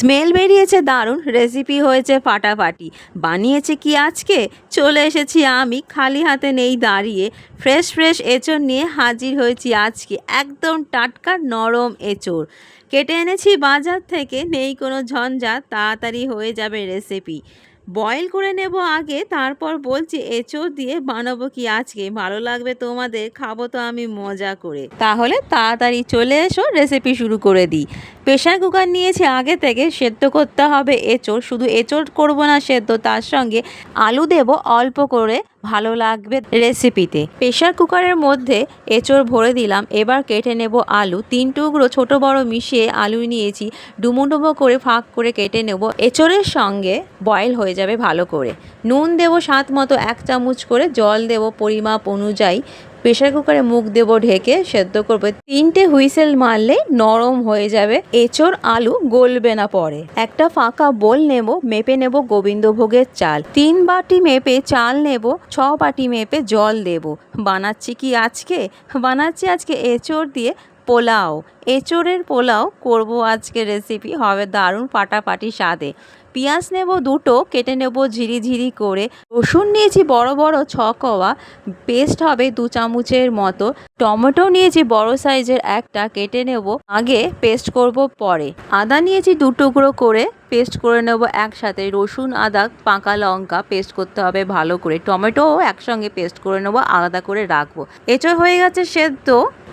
Smell বেরিয়েছে দারুণ, recipe হয়েছে ফাটাফাটি। বানিয়েছে কি আজকে? চলে এসেছি আমি, খালি হাতে নেই দাঁড়িয়ে। ফ্রেশ ফ্রেশ এঁচোড় নিয়ে হাজির হয়েছি আজকে। একদম টাটকা নরম এঁচোড় কেটে এনেছি বাজার থেকে, নেই কোনো ঝঞ্ঝাট, তাড়াতাড়ি হয়ে যাবে রেসিপি। বয়েল করে নেব আগে, তারপর বলছি এঁচোড় দিয়ে বানাবো কি আজকে। ভালো লাগবে তোমাদের, খাবো তো আমি মজা করে। তাহলে তাড়াতাড়ি চলে এসো, রেসিপি শুরু করে দিই। প্রেশার কুকার নিয়েছি আগে থেকে, সেদ্ধ করতে হবে এঁচোড়। শুধু এঁচোড় করব না সেদ্ধ, তার সঙ্গে আলু দেব অল্প করে, ভালো লাগবে রেসিপিতে। প্রেশার কুকারের মধ্যে এঁচোড় ভরে দিলাম। এবার কেটে নেব আলু। 3 টুকরো ছোট বড় মিশিয়ে আলু নিয়েছি, ডুমো ডুমো করে ফাঁক করে কেটে নেব। এঁচোড়ের সঙ্গে বয়েল হয়ে যাবে ভালো করে। নুন দেব স্বাদ মতো 1 চামচ করে, জল দেব পরিমাপ অনুযায়ী। প্রেশার কুকারে মুখ দেব ঢেকে, সেদ্ধ করবে। 3টে হুইসেল মারলেই নরম হয়ে যাবে এঁচোড়, আলু গলবে না পরে। একটা ফাঁকা বোল নেব, মেপে নেব গোবিন্দভোগের চাল। 3 বাটি মেপে চাল নেব, 6 বাটি মেপে জল দেব। বানাচ্ছি কি আজকে? বানাচ্ছি আজকে এঁচোড় দিয়ে পোলাও। এঁচোড়ের পোলাও করব আজকে, রেসিপি হবে দারুণ ফাটাফাটি স্বাদে। পেঁয়াজ নেব 2টো, কেটে নেব ঝিরি ঝিরি করে। রসুন নিয়েছি বড় বড় 6 কোয়া, পেস্ট হবে 2 চামচের মতো। টমেটো নিয়েছি বড় সাইজের একটা, কেটে নেব আগে, পেস্ট করব পরে। আদা নিয়েছি 2 টুকরো করে, পেস্ট করে নেব একসাথে। রসুন আদা পাকা লঙ্কা পেস্ট করতে হবে ভালো করে। টমেটোও একসঙ্গে পেস্ট করে নেব, আলাদা করে রাখবো। এঁচোড় হয়ে গেছে সেদ্ধ,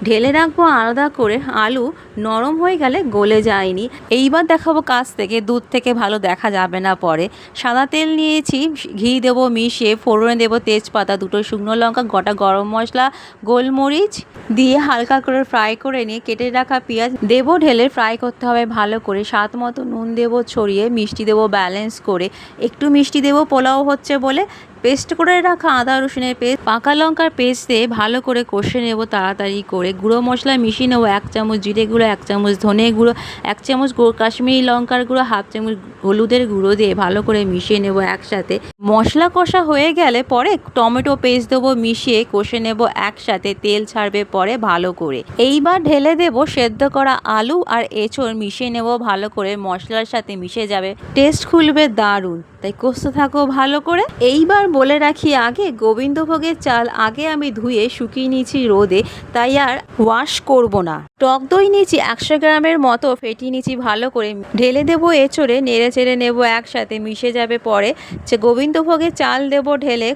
ঢেলে রাখবো আলাদা করে। আলু নরম হয়ে গেলে গলে যায়নি। এইবার দেখাবো কাছ থেকে, দূর থেকে ভালো দেখা যাবে না পরে। সাদা তেল নিয়েছি, ঘি দেবো মিশিয়ে, ফোড়নে দেবো তেজপাতা, 2টো শুকনো লঙ্কা, গোটা গরম মশলা, গোলমরিচ দিয়ে হালকা করে ফ্রাই করে নিয়ে কেটে রাখা পেঁয়াজ দেবো ঢেলে ফ্রাই করতে হবে ভালো করে। স্বাদ মতো নুন দেবো ছড়িয়ে, মিষ্টি দেবো ব্যালেন্স করে। একটু মিষ্টি দেবো পোলাও হচ্ছে বলে। পেস্ট করে রাখা আদা রসুনের পেস্ট, পাকা লঙ্কার পেস্ট দিয়ে ভালো করে কষে নেব তাড়াতাড়ি করে। গুঁড়ো মশলা মিশিয়ে নেবো, 1 চামচ জিরে গুঁড়ো, 1 চামচ ধনে গুঁড়ো, 1 চামচ কাশ্মীরি লঙ্কার গুঁড়ো, 1/2 চামচ হলুদের গুঁড়ো দিয়ে ভালো করে মিশিয়ে নেব একসাথে। মশলা কষা হয়ে গেলে পরে টমেটো পেস্ট দেবো, মিশিয়ে কষে নেব একসাথে। তেল ছাড়বে পরে ভালো করে। এইবার ঢেলে দেব সেদ্ধ করা আলু আর এঁচোড়, মিশিয়ে নেব ভালো করে। মশলার সাথে মিশে যাবে, টেস্ট খুলবে দারুণ, তাই কষতে থাকো ভালো করে। এইবার বলে রাখি আগে, গোবিন্দভোগের চাল আগে আমি ধুয়ে শুকিয়ে নিয়েছি রোদে, তাই আর ওয়াশ করব না। টক দই নিয়েছি 100 গ্রামের মতো, ফেটিয়ে নিয়েছি ভালো করে। ঢেলে দেবো এঁচোড়ে, নেড়ে চেড়ে নেব একসাথে, মিশে যাবে পরে। গোবিন্দভোগের চাল দেব ঢেলে,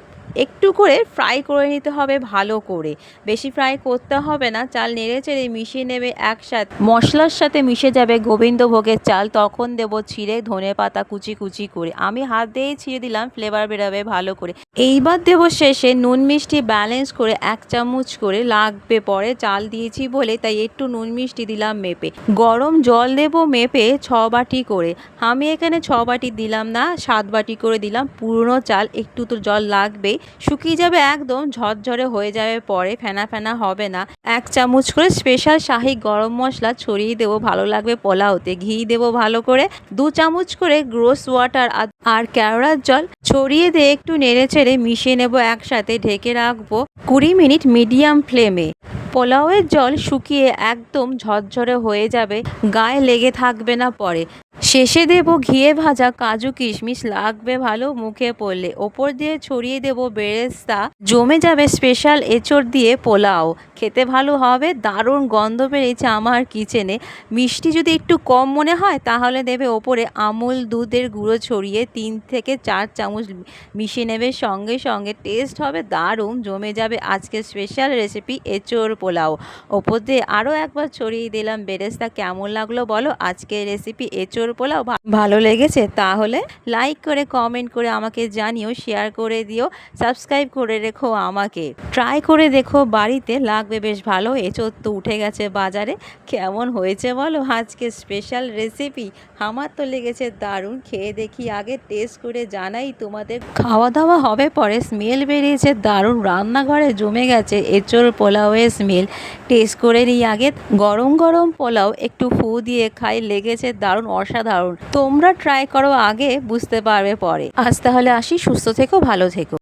একটু করে ফ্রাই করে নিতে হবে ভালো করে, বেশি ফ্রাই করতে হবে না। চাল নেড়ে চেড়ে মিশিয়ে নেবে একসাথে, মশলার সাথে মিশে যাবে গোবিন্দভোগের চাল। তখন দেব ছিঁড়ে ধনে পাতা কুচি কুচি করে, আমি হাত দিয়েই ছিঁড়ে দিলাম, ফ্লেভার বেরোবে ভালো করে। এইবার দেব শেষে নুন মিষ্টি ব্যালেন্স করে 1 চামচ করে, লাগবে পরে, চাল দিয়েছি বলে তাই একটু নুন মিষ্টি দিলাম মেপে। গরম জল দেব মেপে 6 বাটি করে, আমি এখানে 6 বাটি দিলাম না, 7 বাটি করে দিলাম। পুরনো চাল, একটু তো জল লাগবেই। শুকিয়ে যাবে একদম, ঝরঝরে হয়ে যাবে পরে, ফেনা ফেনা হবে না। 1 চামচ করে স্পেশাল শাহি গরম মশলা ছড়িয়ে দেবো, ভালো লাগবে পোলাওতে। ঘি দেবো ভালো করে, 2 চামচ করে গ্রোস ওয়াটার আর কেওড়ার জল ছড়িয়ে দিয়ে একটু নেড়ে চেড়ে মিশিয়ে নেব একসাথে। ঢেকে রাখবো 20 মিনিট মিডিয়াম ফ্লেমে। পোলাওয়ের জল শুকিয়ে একদম ঝরঝরে হয়ে যাবে, গায়ে লেগে থাকবে না পরে। শেষে দেব ঘিয়ে ভাজা কাজু কিশমিশ, লাগবে ভালো মুখে পড়লে। ওপর দিয়ে ছড়িয়ে দেব বেরেস্তা, জমে যাবে স্পেশাল এঁচোড় দিয়ে পোলাও। খেতে ভালো হবে, দারুণ গন্ধ বেরিয়েছে আমার কিচেনে। মিষ্টি যদি একটু কম মনে হয় তাহলে দেবে ওপরে আমুল দুধের গুঁড়ো ছড়িয়ে, 3 থেকে 4 চামচ মিশিয়ে নেবে সঙ্গে সঙ্গে। টেস্ট হবে দারুণ, জমে যাবে আজকে স্পেশাল রেসিপি এঁচোড় পোলাও। ওপর দিয়ে আরও একবার ছড়িয়ে দিলাম বেরেস্তা। কেমন লাগলো বলো আজকে রেসিপি এঁচোড় পোলাও? ভালো লেগেছে তাহলে লাইক করে কমেন্ট করে আমাকে জানিও, শেয়ার করে দিও, সাবস্ক্রাইব করে রেখো আমাকে। ট্রাই করে দেখো বাড়িতে, লাগবে বেশ ভালো। এঁচোড় তো উঠে গেছে বাজারে। কেমন হয়েছে বলো আজকে স্পেশাল রেসিপি? আমার তো লেগেছে দারুণ। খেয়ে দেখি আগে, টেস্ট করে জানাই তোমাদের। খাওয়া দাওয়া হবে পরে। স্মেল বেরিয়েছে দারুণ, রান্নাঘরে জমে গেছে এঁচোড় পোলাওয়ের স্মেল। টেস্ট করে নিই আগে। গরম গরম পোলাও একটু ফু দিয়ে খাই, লেগেছে দারুণ, অসাধারণ। তোমরা ট্রাই করো আগে, বুঝতে পারবে পরে। আজ তাহলে আসি, সুস্থ থেকো, ভালো থেকো।